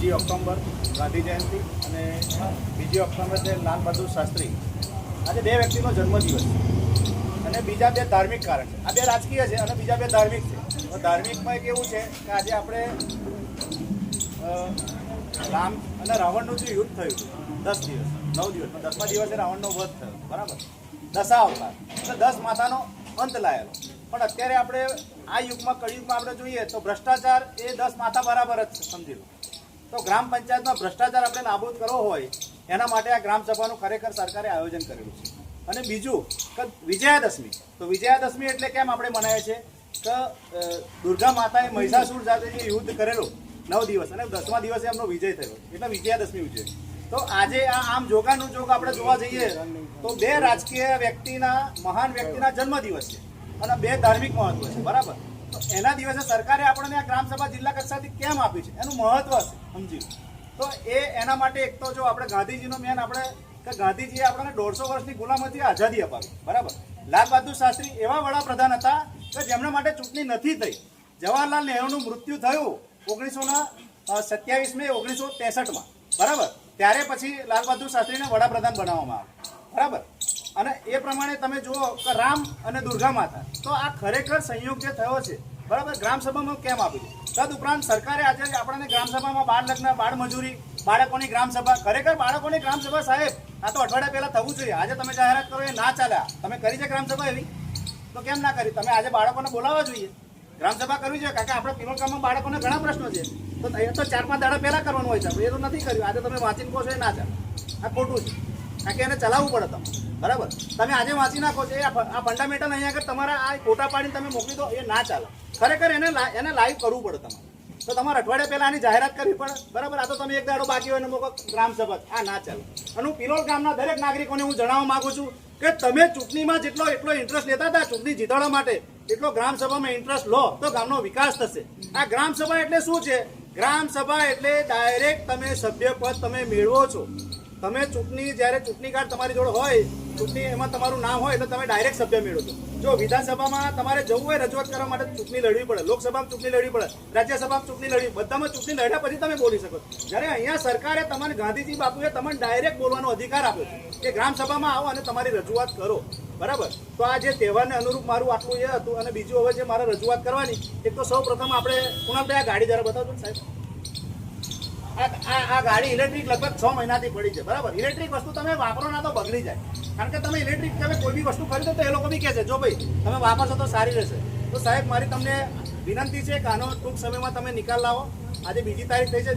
1 October Gandhi Jayanti અને 2 October છે લાલ બહાદુર શાસ્ત્રી. આજે બે વ્યક્તિનો જન્મદિવસ છે અને બીજા બે ધાર્મિક કારણ છે. આ બે રાજકીય છે અને બીજા બે ધાર્મિક છે. તો ધાર્મિકમાં એક એવું છે કે આજે આપણે રામ અને રાવણનું જે યુદ્ધ થયું 10 દિવસ 9 દિવસ, 10મા દિવસે રાવણનો વધ થયો, બરાબર, દશા અવતાર એટલે 10 માથાનો અંત લાયેલો. પણ અત્યારે આપણે આ યુગમાં કળિયુગમાં આપણે જોઈએ તો ભ્રષ્ટાચાર એ 10 માથા બરાબર જ છે, સમજી લો. તો ગ્રામ પંચાયતમાં ભ્રષ્ટાચાર આપણે નાબૂદ કરવો હોય એના માટે આ ગ્રામ સભાનું ખરેખર સરકારે આયોજન કરેલું છે. અને બીજું કે વિજયાદશમી, તો વિજયાદશમી એટલે કેમ આપણે મનાવીએ છીએ કે દુર્ગા માતાએ મહિષાસુર સાથે જે યુદ્ધ કરેલું 9 દિવસ અને 10મા દિવસે એમનો વિજય થયો એટલે વિજયાદશમી ઉજવે. તો આજે આ આમ જોગાનું જોગ આપણે જોવા જઈએ તો બે રાજકીય વ્યક્તિના, મહાન વ્યક્તિના જન્મદિવસ છે અને બે ધાર્મિક મહત્વ છે, બરાબર. તો એના દિવસે સરકારે આપણને આ ગ્રામસભા જિલ્લા કક્ષાથી કેમ આપી છે એનું મહત્વ છે, સમજી. તો એના માટે એક તો જો આપણે ગાંધીજીનો મેન આપણે કે ગાંધીજીએ આપણને 150 વર્ષની ગુલામીથી આઝાદી અપાવી, બરાબર. લાલ બહાદુર શાસ્ત્રી એવા વડાપ્રધાન હતા કે જેમના માટે ચૂંટણી નથી થઈ. જવાહરલાલ નહેરુનું મૃત્યુ થયું 1927 મે 1963માં, બરાબર. ત્યારે પછી લાલ બહાદુર શાસ્ત્રીને વડાપ્રધાન બનાવવામાં આવ્યા, બરાબર. અને એ પ્રમાણે તમે જુઓ કે રામ અને દુર્ગા માતા, તો આ ખરેખર સંયોગ જે થયો છે, બરાબર, ગ્રામસભામાં કેમ આપ્યું. તદ ઉપરાંત સરકારે આજે આપણને ગ્રામસભામાં બાળ લગ્ન, બાળ મજૂરી, બાળકોની ગ્રામસભા, ખરેખર બાળકોની ગ્રામસભા સાહેબ આ તો અઠવાડિયા પહેલા થવું જોઈએ. આજે તમે જાહેરાત કરો એ ના ચાલ્યા. તમે કરી છે ગ્રામસભા એવી તો કેમ ના કરી? તમે આજે બાળકોને બોલાવવા જોઈએ, ગ્રામસભા કરવી જોઈએ. કારણ કે આપણે પિલોલ ગામમાં બાળકોને ઘણા પ્રશ્નો છે, તો એ તો 4-5 દાડા પહેલા કરવાનું હોય છે. એ તો નથી કર્યું. આજે તમે વાંચીને કહો છો એ ના ચાલે, આ ખોટું છે. કારણ કે એને ચલાવવું પડે તમે, બરાબર. તમે આજે વાંચી નાખો છો આ ફંડામેન્ટલ અહીંયા આગળ તમારા આ ફોટા પાડીને તમે મોકલી દો એ ના ચાલે. ખરેખર એને લાઈવ કરવું પડે તમારે. તો તમારે અઠવાડિયા પહેલા આની જાહેરાત કરવી પડે, બરાબર. આ તો તમે એક દાડો બાકી હોય ને મોકો ગ્રામસભા, આ ના ચાલે. અને હું પિલોલ ગામના દરેક નાગરિકોને હું જણાવવા માંગુ છું કે તમે ચૂંટણીમાં એટલો ઇન્ટરેસ્ટ લેતા હતા ચૂંટણી જીતાડવા માટે, એટલો ગ્રામસભામાં ઇન્ટરેસ્ટ લો તો ગામનો વિકાસ થશે. આ ગ્રામસભા એટલે શું છે? ગ્રામસભા એટલે ડાયરેક્ટ તમે સભ્યપદ તમે મેળવો છો. તમે ચૂંટણી, જ્યારે ચૂંટણી કાર્ડ તમારી જોડે હોય, ચૂંટણી એમાં તમારું નામ હોય એટલે તમે ડાયરેક્ટ સભ્ય મેળવો છો. જો વિધાનસભામાં તમારે જવું હોય રજૂઆત કરવા માટે ચૂંટણી લડવી પડે, લોકસભામાં ચૂંટણી લડવી પડે, રાજ્યસભામાં ચૂંટણી લડવી, બધામાં ચૂંટણી લડ્યા પછી તમે બોલી શકો. જ્યારે અહીંયા સરકારે તમને, ગાંધીજી બાપુએ તમને ડાયરેક્ટ બોલવાનો અધિકાર આપ્યો છે કે ગ્રામસભામાં આવો અને તમારી રજૂઆત કરો, બરાબર. તો આ જે તહેવારને અનુરૂપ મારું આટલું એ હતું. અને બીજું હવે જે મારે રજૂઆત કરવાની, એક તો સૌ પ્રથમ આપણે કુણાલભાઈ આ ગાડી જરા બતાવજો ને સાહેબ. આ ગાડી ઇલેક્ટ્રિક લગભગ 6 મહિનાથી પડી છે, બરાબર. ઇલેક્ટ્રિક વસ્તુ તમે વાપરો ના તો બગડી જાય. કારણ કે તમે ઇલેક્ટ્રિક તમે કોઈ બી વસ્તુ ખરીદો તો એ લોકો બી કહે છે જો ભાઈ તમે વાપરશો તો સારી રહેશે. તો સાહેબ મારી તમને વિનંતી છે કે આનો ટૂંક સમયમાં તમે નિકાલ લાવો. આજે બીજી તારીખ થઈ છે.